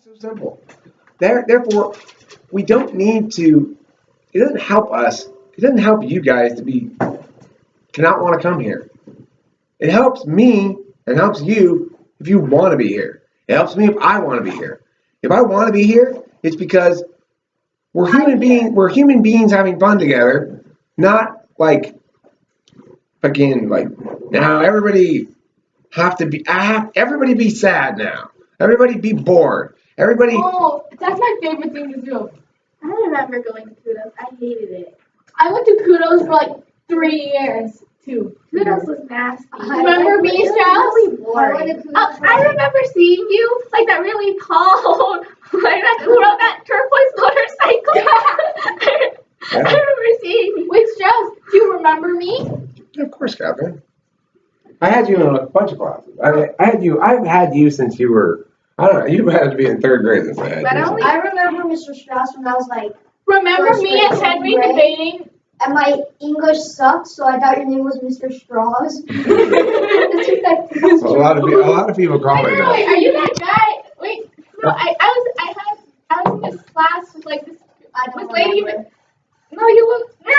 so simple. Therefore, we don't need to. It doesn't help us. It doesn't help you guys to not want to come here. It helps me and helps you if you want to be here. It helps me if I want to be here. If I want to be here, it's because we're human beings having fun together, not like fucking like now everybody everybody be sad now. Everybody be bored. Everybody. Oh, that's my favorite thing to do. I remember going to Kudos. I hated it. I went to Kudos for like 3 years too. Kudos was nasty. Remember me, Strauss? Really boring. I remember seeing you like that really tall, like that who rode that turquoise motorcycle. I remember seeing you. Wait, Strauss, do you remember me? Of course, Catherine. I had you in a bunch of classes. I've had you since you were. I don't know. You had to be in 3rd grade since I had you. I remember Mr. Strauss when I was like. Remember me and Henry debating? And my English sucked, so I thought your name was Mr. Strauss. A lot of people call me that. Wait, are you that guy? Wait, no, I was in this class with like this lady. No, you look. No,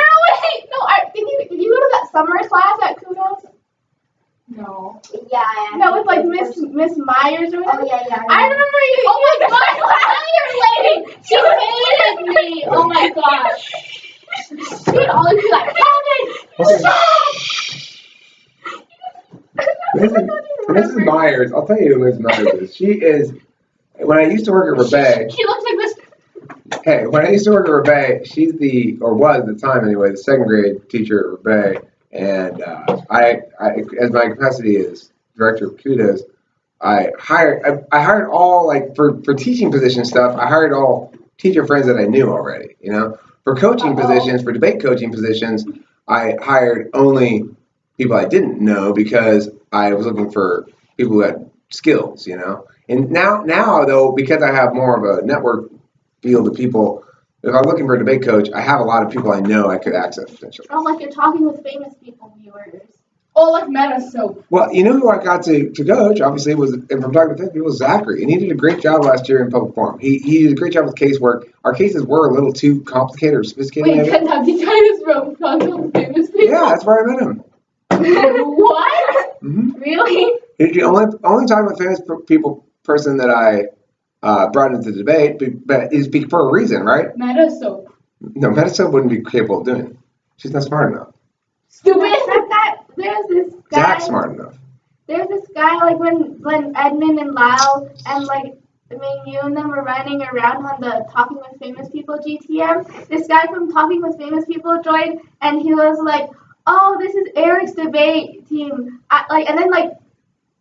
wait, no. Did you go to that summer class at Kudos? No. Yeah. No, it's like Miss Myers or whatever. Oh yeah. I remember you. Oh my God, Myers lady. She hated me. Oh my gosh. She'd always be like, Kevin, Mrs. Myers, I'll tell you who Mrs. Myers is. She is, when I used to work at Rebay. She looks like this. Hey, when I used to work at Rebay, she's was at the time anyway, the 2nd grade teacher at Rebay. And I, as my capacity as director of Kudos, I hired all, like, for teaching position stuff, I hired all teacher friends that I knew already, you know. For coaching positions, for debate coaching positions, I hired only people I didn't know because I was looking for people who had skills, you know. And now though, because I have more of a network field of people, if I'm looking for a debate coach, I have a lot of people I know I could access potentially. Oh, like you're talking with famous people, viewers. Oh, like Meta Soap. Well, you know who I got to coach, obviously, and from talking with famous people, was Zachary. And he did a great job last year in public forum. He did a great job with casework. Our cases were a little too complicated or sophisticated. Wait, have you tried this room talking with famous people? Yeah, that's where I met him. What? Mm-hmm. Really? He's the only talking with famous people person that I brought into the debate, but is for a reason, right? Meta Soap. No, Meta Soap wouldn't be capable of doing it. She's not smart enough. Stupid. There's this guy. Zach's smart enough. There's this guy, like when Edmund and Lyle and like you and them were running around on the Talking with Famous People GTM. This guy from Talking with Famous People joined, and he was like, "Oh, this is Eric's debate team." And then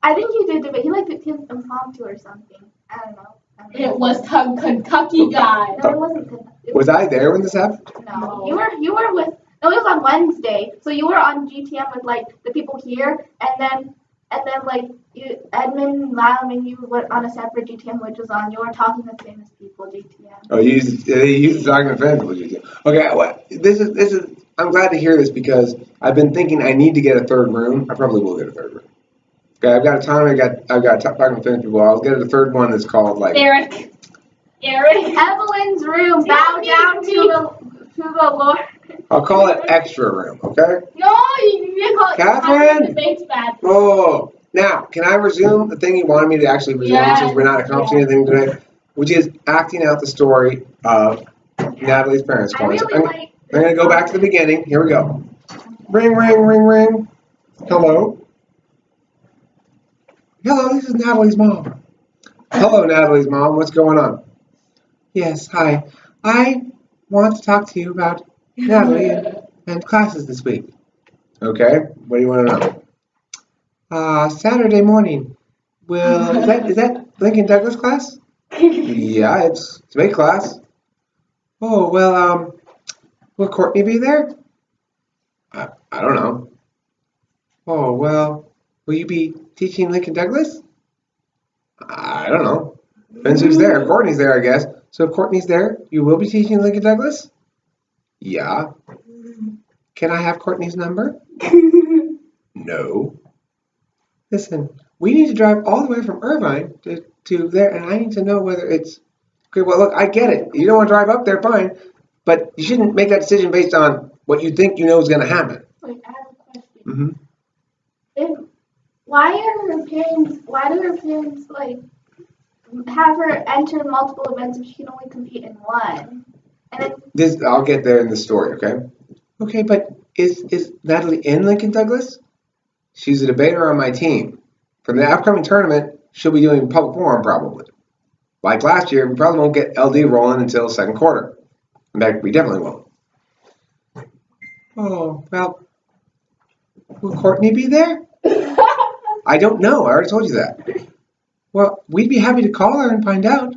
I think he did debate. He did his impromptu or something. I don't know. It was Kentucky guy. No, it wasn't Kentucky. Was I there when this happened? No, you were with. No, it was on Wednesday. So you were on GTM with like the people here, and then like Edmund, Lyle, and you were on a separate GTM, which was on your Talking with Famous People GTM. Oh, you used Talking with Famous People GTM. Okay, well, this is. I'm glad to hear this because I've been thinking I need to get a 3rd room. I probably will get a 3rd room. Okay, I've got a time. I've got Talking with Famous People. I'll get a 3rd one that's called like Eric. Evelyn's room. Bow down to the Lord. I'll call it extra room, okay? No, you call it Catherine! Debate's bad. Oh, now, can I resume the thing you wanted me to actually resume since we're not accomplishing anything today? Which is acting out the story of Natalie's parents calling. I'm going to go back to the beginning. Here we go. Ring, ring, ring, ring. Hello. Hello, this is Natalie's mom. Hello, Natalie's mom. What's going on? Yes, hi. I want to talk to you about Natalie and classes this week. Okay, what do you want to know? Saturday morning. Is that Lincoln Douglas class? Yeah, it's debate class. Oh, well, will Courtney be there? I don't know. Oh, well, will you be teaching Lincoln Douglas? I don't know. Depends who's there. If Courtney's there, I guess. So if Courtney's there, you will be teaching Lincoln Douglas? Yeah. Can I have Courtney's number? No. Listen, we need to drive all the way from Irvine to to there, and I need to know whether it's okay. Well, look, I get it. You don't want to drive up there, fine, but you shouldn't make that decision based on what you think you know is going to happen. Wait, I have a question. Mm-hmm. Why do her parents like have her enter multiple events if she can only compete in one? And then, I'll get there in the story, okay? Okay, but is Natalie in Lincoln Douglas? She's a debater on my team. For the upcoming tournament, she'll be doing public forum probably. Like last year, we probably won't get LD rolling until second quarter. In fact, we definitely won't. Oh, well, will Courtney be there? I don't know. I already told you that. Well, we'd be happy to call her and find out.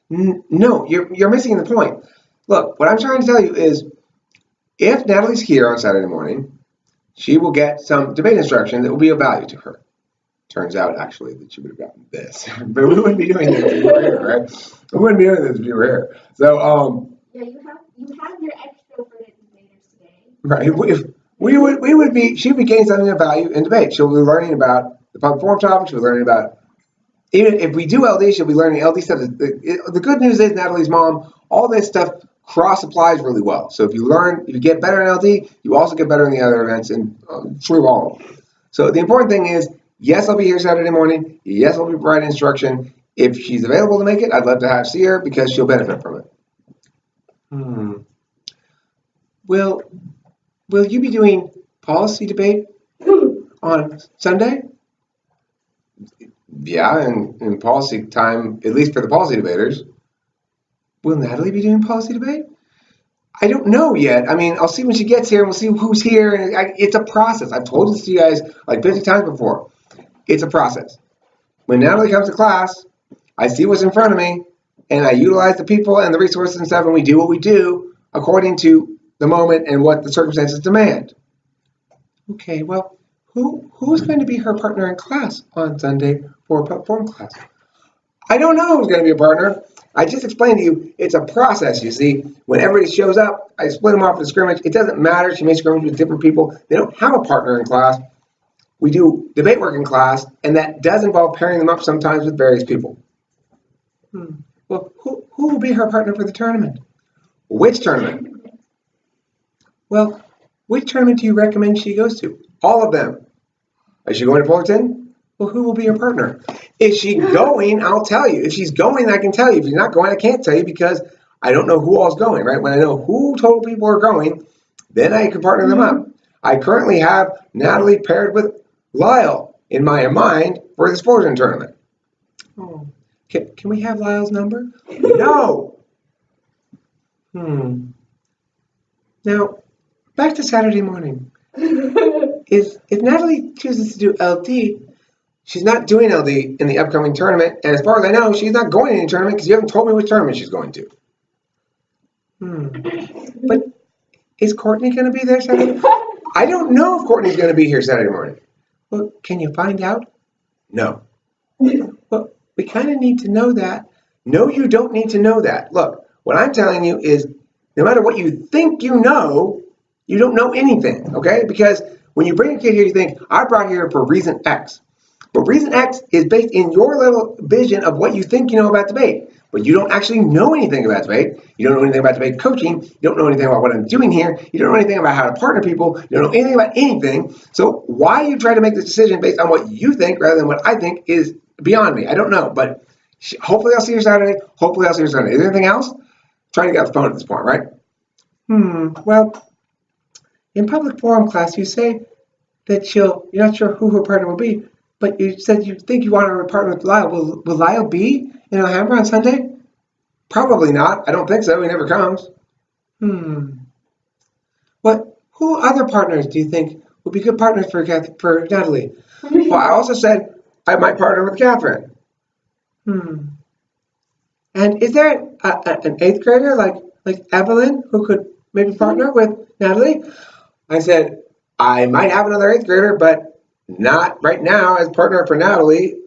No, you're missing the point. Look, what I'm trying to tell you is, if Natalie's here on Saturday morning, she will get some debate instruction that will be of value to her. Turns out, actually, that she would have gotten this. But we wouldn't be doing this if you were here, right? We wouldn't be doing this if you were here. So, yeah, you have your extra for the debaters today. Right. She'd be getting something of value in debate. She'll be learning about the public forum topics. She'll be learning about, even if we do LD, she'll be learning LD stuff. The good news is Natalie's mom, all this stuff cross applies really well. So if you get better in LD, you also get better in the other events, and through all of them. So the important thing is, yes, I'll be here Saturday morning. Yes, I'll be providing instruction. If she's available to make it, I'd love to see her because she'll benefit from it. Will you be doing policy debate on Sunday? Yeah, in policy time, at least for the policy debaters. Will Natalie be doing policy debate? I don't know yet. I mean, I'll see when she gets here, and we'll see who's here. And it's a process. I've told this to you guys like 50 times before. It's a process. When Natalie comes to class, I see what's in front of me, and I utilize the people and the resources and stuff, and we do what we do according to the moment and what the circumstances demand. Okay, well, who's going to be her partner in class on Sunday for forum class? I don't know who's going to be a partner. I just explained to you, it's a process, you see. When everybody shows up, I split them off in scrimmage. It doesn't matter. She may scrimmage with different people. They don't have a partner in class. We do debate work in class, and that does involve pairing them up sometimes with various people. Well, who will be her partner for the tournament? Which tournament? Well, which tournament do you recommend she goes to? All of them. Is she going to Fullerton? Well, who will be her partner? Is she going? I'll tell you. If she's going, I can tell you. If she's not going, I can't tell you because I don't know who all's going, right? When I know who total people are going, then I can partner them up. I currently have Natalie paired with Lyle in my mind for this Fullerton tournament. Oh, can we have Lyle's number? No. Now, back to Saturday morning. If Natalie chooses to do LD, she's not doing LD in the upcoming tournament, and as far as I know, she's not going to any tournament because you haven't told me which tournament she's going to. But is Courtney going to be there Saturday? I don't know if Courtney's going to be here Saturday morning. Well, can you find out? No. Well, we kind of need to know that. No, you don't need to know that. Look, what I'm telling you is no matter what you think you know, you don't know anything, okay? Because when you bring a kid here, you think, I brought here for reason X. But reason X is based in your little vision of what you think you know about debate. But you don't actually know anything about debate. You don't know anything about debate coaching. You don't know anything about what I'm doing here. You don't know anything about how to partner people. You don't know anything about anything. So why you try to make this decision based on what you think rather than what I think is beyond me. I don't know. But hopefully I'll see you Saturday. Hopefully I'll see you Sunday. Is there anything else? I'm trying to get off the phone at this point, right? Well, in public forum class, you say that you're not sure who her partner will be, but you said you think you want her to partner with Lyle. Will Lyle be in Alhambra on Sunday? Probably not. I don't think so. He never comes. Who other partners do you think would be good partners for Natalie? Well, I also said I might partner with Catherine. And is there an 8th grader like Evelyn who could maybe partner with Natalie? I said I might have another 8th grader, but not right now as partner for Natalie.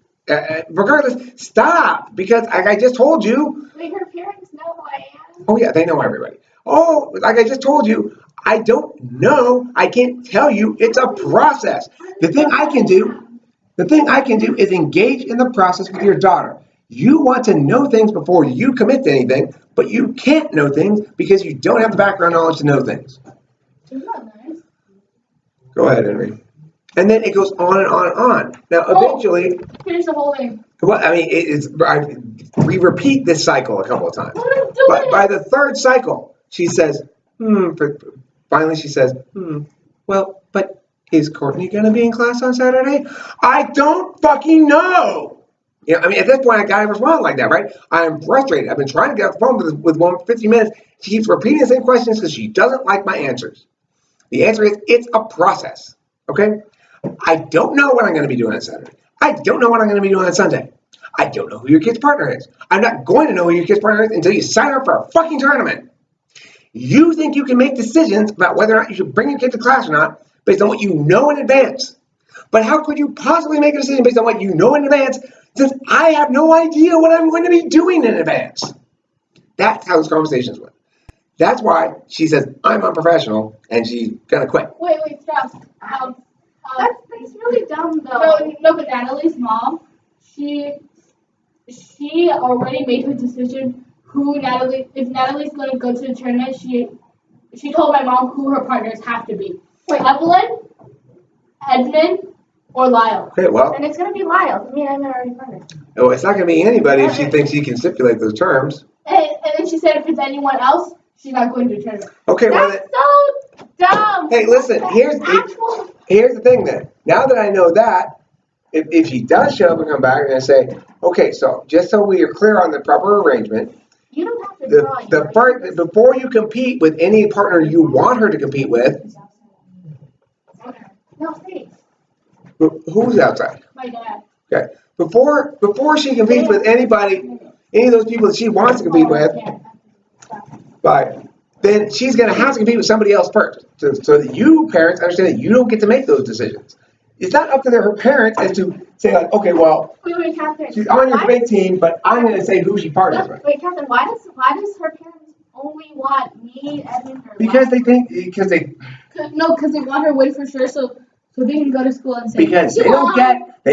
Regardless, stop, because like I just told you. Wait, her parents know who I am? Oh yeah, they know everybody. Oh, like I just told you, I don't know. I can't tell you. It's a process. The thing I can do is engage in the process with your daughter. You want to know things before you commit to anything, but you can't know things because you don't have the background knowledge to know things. Isn't that nice? Go ahead, Henry. And then it goes on and on and on. Now, eventually, finish the whole thing. well, I mean, we repeat this cycle a couple of times. But by the third cycle, she says, finally she says, well, but is Courtney going to be in class on Saturday? I don't fucking know. You know, I mean, at this point, I got to respond like that, right? I am frustrated. I've been trying to get off the phone with one for 50 minutes. She keeps repeating the same questions because she doesn't like my answers. The answer is, it's a process, okay? I don't know what I'm going to be doing on Saturday. I don't know what I'm going to be doing on Sunday. I don't know who your kid's partner is. I'm not going to know who your kid's partner is until you sign up for a fucking tournament. You think you can make decisions about whether or not you should bring your kid to class or not based on what you know in advance. But how could you possibly make a decision based on what you know in advance since I have no idea what I'm going to be doing in advance? That's how those conversations went. That's why she says, I'm unprofessional, and she's going to quit. Wait, stop. That's really dumb, though. No, but Natalie's mom, she already made her decision if Natalie's going to go to the tournament, she told my mom who her partners have to be. Wait, Evelyn, Edmund, or Lyle. Okay, well. And it's going to be Lyle. I mean, I'm already partner. Oh, it's not going to be anybody if she thinks she can stipulate those terms. And then she said if it's anyone else, she's not going to the tournament. Okay, well. That's so dumb. Hey, listen, here's the thing then. Now that I know that, if she does show up and come back and say, okay, so just so we are clear on the proper arrangement, you don't have to before you compete with any partner you want her to compete with. Okay. No, thanks. Who's outside? My dad. Okay. Before she competes with anybody, any of those people that she wants to compete with, but then she's going to have to compete with somebody else first. So that you parents understand that you don't get to make those decisions. It's not up to her parents as to say like, okay, well, wait, Catherine, she's on your debate team, but I'm going to say who she partners with. Wait, Catherine, why does her parents only want me, Edmund, or because they want her win for sure, so they can go to school and say because they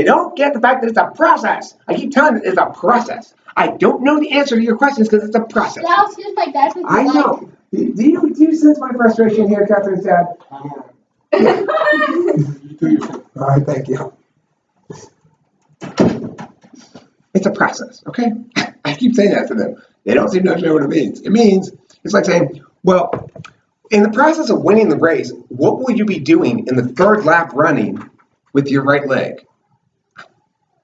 don't get the fact that it's a process. I keep telling you it's a process. I don't know the answer to your questions because it's a process. Now excuse my dad. I know. Do you sense my frustration here, Catherine's dad? All right, thank you. It's a process, okay? I keep saying that to them. They don't seem to understand what it means. It means, it's like saying, well, in the process of winning the race, what will you be doing in the third lap running with your right leg?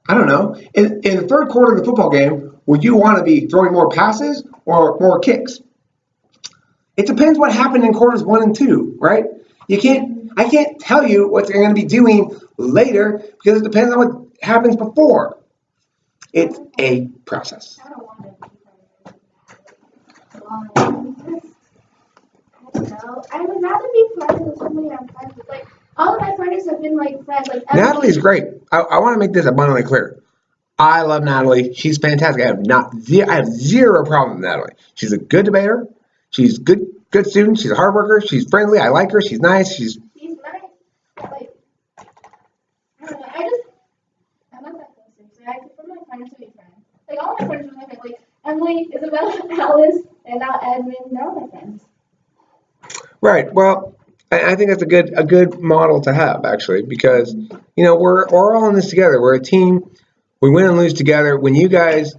I don't know. In the third quarter of the football game, will you want to be throwing more passes or more kicks? It depends what happened in quarters 1 and 2, right? I can't tell you what they're going to be doing later because it depends on what happens before. It's a process. I don't know. I would rather be friends with somebody I'm friends with. Like, all of my friends have been, like, friends. Like, Natalie's great. I want to make this abundantly clear. I love Natalie. She's fantastic. I have zero problem with Natalie. She's a good debater. She's a good student. She's a hard worker. She's friendly. I like her. She's nice. She's nice. Like, I don't know. I'm not that close to her. So I prefer my friends to be friends. Like, all my friends are my friends. Like, Emily, Isabella, Alice, and now Edmund. They're all my friends. right. Well, I think that's a good model to have, actually, because, you know, we're all in this together. We're a team. We win and lose together. When you guys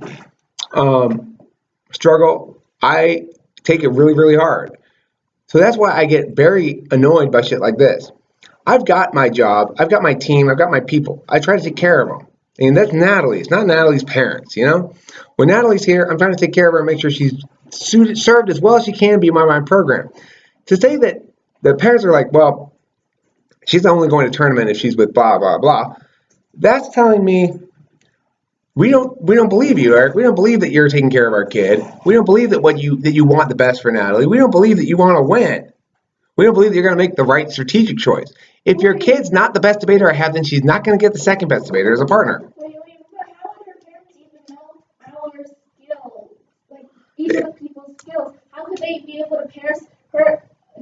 struggle, I take it really, really hard. So that's why I get very annoyed by shit like this. I've got my job. I've got my team. I've got my people. I try to take care of them. And that's Natalie. It's not Natalie's parents, you know? When Natalie's here, I'm trying to take care of her and make sure she's served as well as she can be by my program. To say that the parents are like, well, she's only going to tournament if she's with blah, blah, blah, that's telling me we don't believe you, Eric. We don't believe that you're taking care of our kid. We don't believe that you want the best for Natalie. We don't believe that you want to win. We don't believe that you're going to make the right strategic choice. If your kid's not the best debater I have, then she's not going to get the second best debater as a partner. Wait, but how would her parents even know our skills? Like, each of the people's skills. How could they be able to pair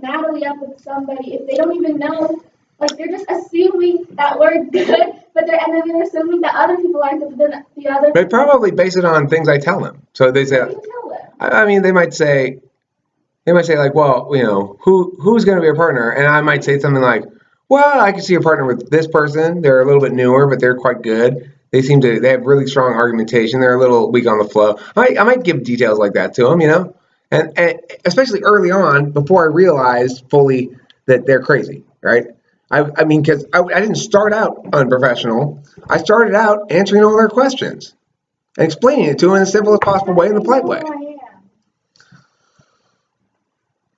Natalie up with somebody if they don't even know? Like, they're just assuming that we're good, but they're and then they're assuming that other people aren't good, but then the other They people. probably base it on things I tell them. So they say, What do you tell them? I mean, they might say like, well, who's going to be a partner? And I might say something like, well, I can see a partner with this person. They're a little bit newer, but they're quite good. They have really strong argumentation. They're a little weak on the flow. I might give details like that to them, and especially early on, before I realized fully that they're crazy, right? I mean, because I didn't start out unprofessional. I started out answering all their questions and explaining it to them in the simplest possible way, in the polite way.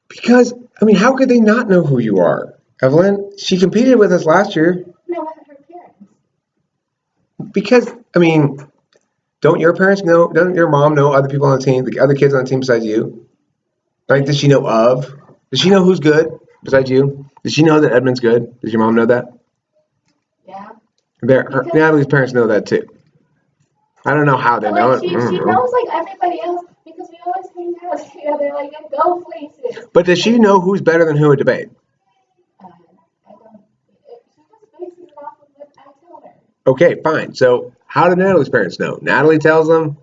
Because, I mean, how could they not know who you are? Evelyn, she competed with us last year. No, with her parents. Because, I mean, don't your parents know, doesn't your mom know other people on the team, the other kids on the team besides you? Like, does she know of? Does she know who's good besides you? Does she know that Edmund's good? Does your mom know that? Yeah. Natalie's parents know that too. I don't know how they know it. She knows like everybody else because we always hang out together, like and go places. But does she know who's better than who at debate? I don't. She just bases it off of what I tell her. Okay, fine. So how do Natalie's parents know? Natalie tells them.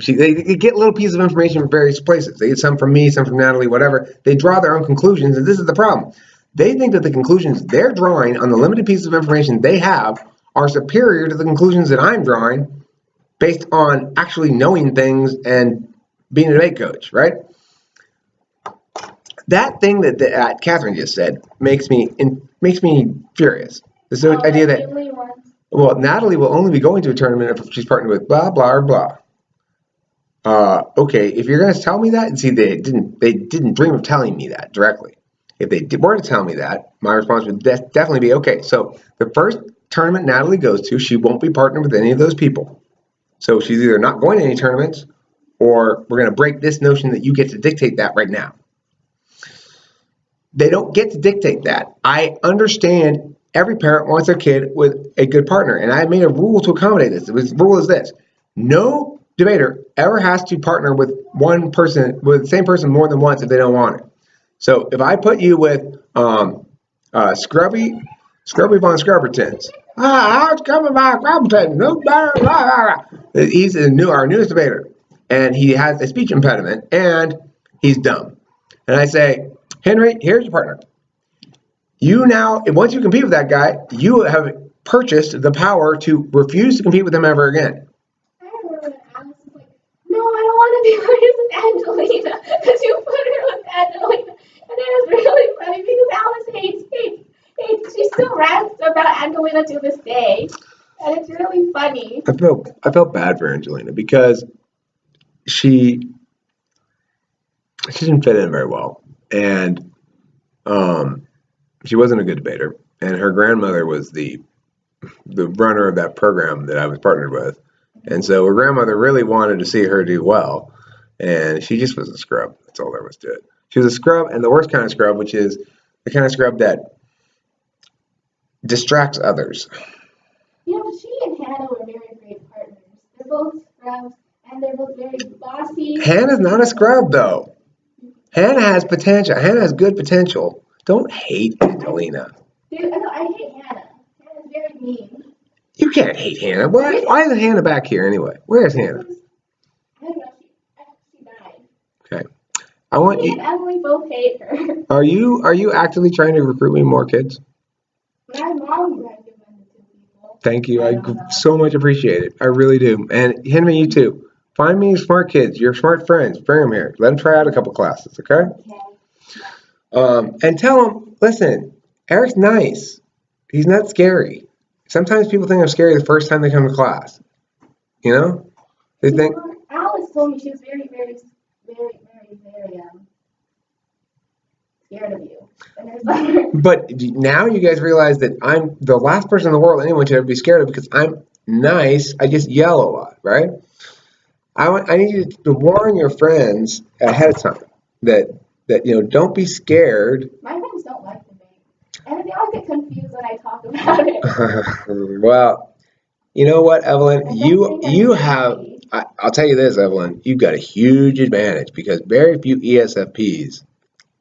They get little pieces of information from various places. They get some from me, some from Natalie, whatever. They draw their own conclusions, and this is the problem. They think that the conclusions they're drawing on the limited pieces of information they have are superior to the conclusions that I'm drawing based on actually knowing things and being a debate coach, right? That thing that Catherine just said makes me furious. This idea that, well, Natalie will only be going to a tournament if she's partnered with blah, blah, or blah. Okay, if you're going to tell me that, and see, they didn't dream of telling me that directly. If they were to tell me that, my response would definitely be, okay, so the first tournament Natalie goes to, she won't be partnered with any of those people. So she's either not going to any tournaments, or we're going to break this notion that you get to dictate that right now. They don't get to dictate that. I understand every parent wants their kid with a good partner, and I made a rule to accommodate this. The rule is this: no debater ever has to partner with the same person more than once if they don't want it. So if I put you with Scrubby von Scrubbertons, how's coming by Scrubberton? No better. He's our newest debater, and he has a speech impediment, and he's dumb. And I say, Henry, here's your partner. You now, once you compete with that guy, you have purchased the power to refuse to compete with him ever again. I remember when Alice was like, no, I don't want to be partners with Angelina, because you put her with Angelina. And it was really funny because Alice hates. She still rants about Angelina to this day. And it's really funny. I felt bad for Angelina because she didn't fit in very well. And she wasn't a good debater. And her grandmother was the runner of that program that I was partnered with. And so her grandmother really wanted to see her do well. And she just was a scrub. That's all there was to it. She was a scrub, and the worst kind of scrub, which is the kind of scrub that distracts others. You know, she and Hannah were very great partners. They're both scrubs, and they're both very bossy. Hannah's not a scrub, though. Hannah has potential. Hannah has good potential. Don't hate Angelina. Dude, I hate Hannah. Hannah's very mean. You can't hate Hannah. Why isn't Hannah back here anyway? Where is Hannah? I don't know. She died. Okay. I want Me you. and Emily both hate her. Are you actively trying to recruit me more kids? My mom recommended to people. Thank you. I so much appreciate it. I really do. And Henry, you too. Find me smart kids. Your smart friends. Bring them here. Let them try out a couple classes, okay? And tell them, listen, Eric's nice. He's not scary. Sometimes people think I'm scary the first time they come to class. You know? They think. Alice told me she was very, very, very, very, very scared of you. But now you guys realize that I'm the last person in the world anyone should ever be scared of because I'm nice. I just yell a lot, right? I need you to warn your friends ahead of time that don't be scared. My friends don't like debate, and they all get confused when I talk about it. Well, you know what, Evelyn? You have. I'll tell you this, Evelyn. You've got a huge advantage because very few ESFPs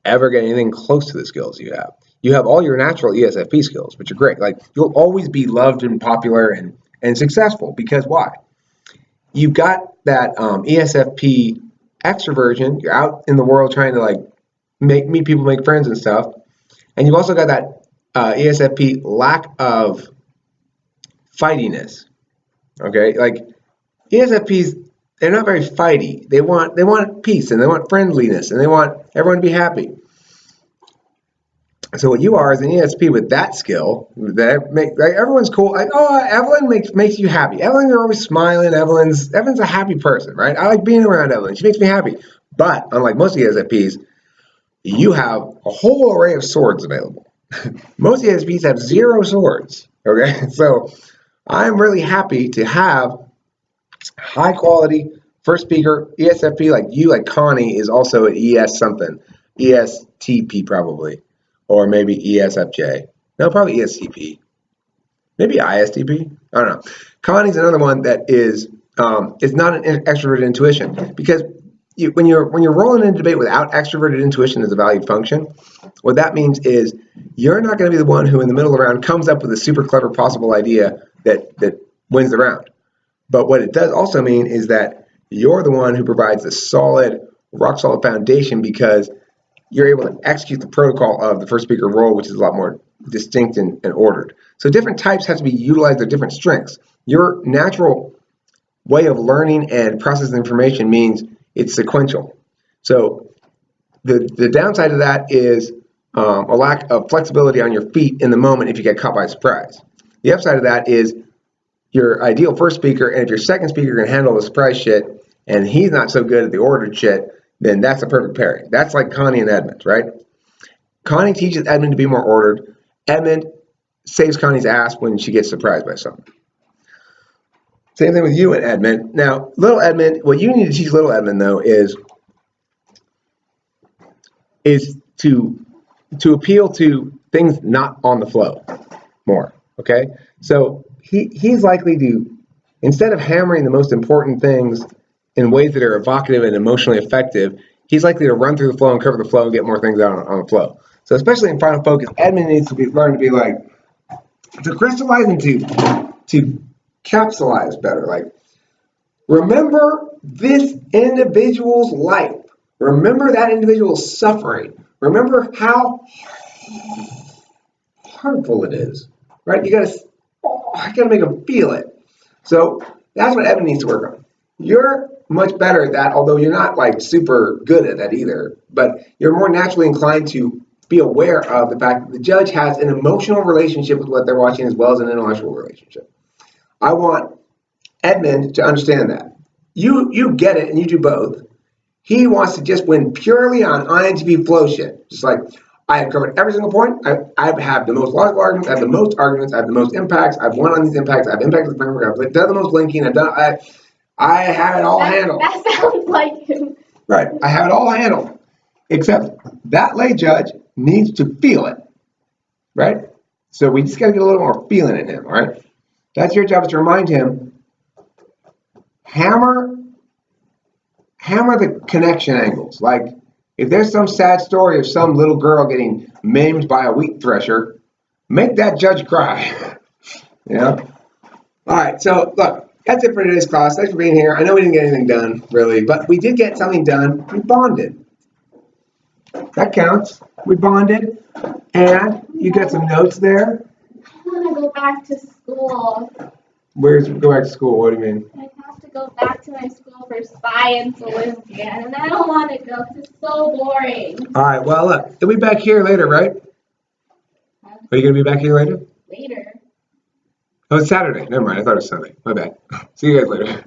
ever get anything close to the skills you have. You have all your natural ESFP skills, which are great. Like you'll always be loved and popular and and successful. Because why? You've got that ESFP extroversion. You're out in the world trying to like meet people, make friends and stuff. And you've also got that ESFP lack of fightiness. Okay, like ESFPs, they're not very fighty. They want peace and they want friendliness and they want everyone to be happy. So what you are is an ESP with that skill. That like everyone's cool. Like, oh, Evelyn makes you happy. Evelyn, you're always smiling. Evelyn's a happy person, right? I like being around Evelyn. She makes me happy. But unlike most ESFPs, you have a whole array of swords available. Most ESPs have 0 swords. Okay, so I'm really happy to have high quality first speaker ESFP like you, like Connie is also an ES something, ESTP probably, or maybe ESFJ. No, probably ESTP. Maybe ISTP. I don't know. Connie's another one that is not an extroverted intuition because when you're rolling in a debate without extroverted intuition as a valued function, what that means is you're not going to be the one who in the middle of the round comes up with a super clever possible idea that wins the round. But what it does also mean is that you're the one who provides the solid, rock solid foundation because you're able to execute the protocol of the first speaker role, which is a lot more distinct and ordered. So different types have to be utilized at different strengths. Your natural way of learning and processing information means it's sequential. So the downside of that is a lack of flexibility on your feet in the moment if you get caught by surprise. The upside of that is your ideal first speaker, and if your second speaker can handle the surprise shit and he's not so good at the ordered shit, then that's a perfect pairing. That's like Connie and Edmund, right? Connie teaches Edmund to be more ordered. Edmund saves Connie's ass when she gets surprised by something. Same thing with you and Edmund. Now, little Edmund, what you need to teach little Edmund, though, is to appeal to things not on the flow more, okay? So he's likely to, instead of hammering the most important things in ways that are evocative and emotionally effective, he's likely to run through the flow and cover the flow and get more things out on the flow. So especially in Final Focus, Edmund needs to learn to be like, to crystallize and to capsulize better. Like, remember this individual's life. Remember that individual's suffering. Remember how hurtful it is, right? You gotta make them feel it. So that's what Evan needs to work on. You're much better at that, although you're not like super good at that either, but you're more naturally inclined to be aware of the fact that the judge has an emotional relationship with what they're watching as well as an intellectual relationship. I want Edmund to understand that. You get it and you do both. He wants to just win purely on INTP flow shit. Just like, I have covered every single point. I have the most logical arguments. I have the most arguments. I have the most impacts. I've won on these impacts. I've impacted the framework. I've done the most linking. I have it all handled. That sounds like him. Right. I have it all handled. Except that lay judge needs to feel it. Right? So we just got to get a little more feeling in him. All right? That's your job, is to remind him, hammer the connection angles. Like, if there's some sad story of some little girl getting maimed by a wheat thresher, make that judge cry. You know? All right, so look, that's it for today's class. Thanks for being here. I know we didn't get anything done, really, but we did get something done. We bonded. That counts. We bonded, and you got some notes there. I want to go back to school. Go back to school? What do you mean? I have to go back to my school for science Olympiad, and I don't want to go because it's so boring. All right, well, look, you'll be back here later, right? Are you going to be back here later? Later. Oh, it's Saturday. Never mind. I thought it was Sunday. My bad. See you guys later.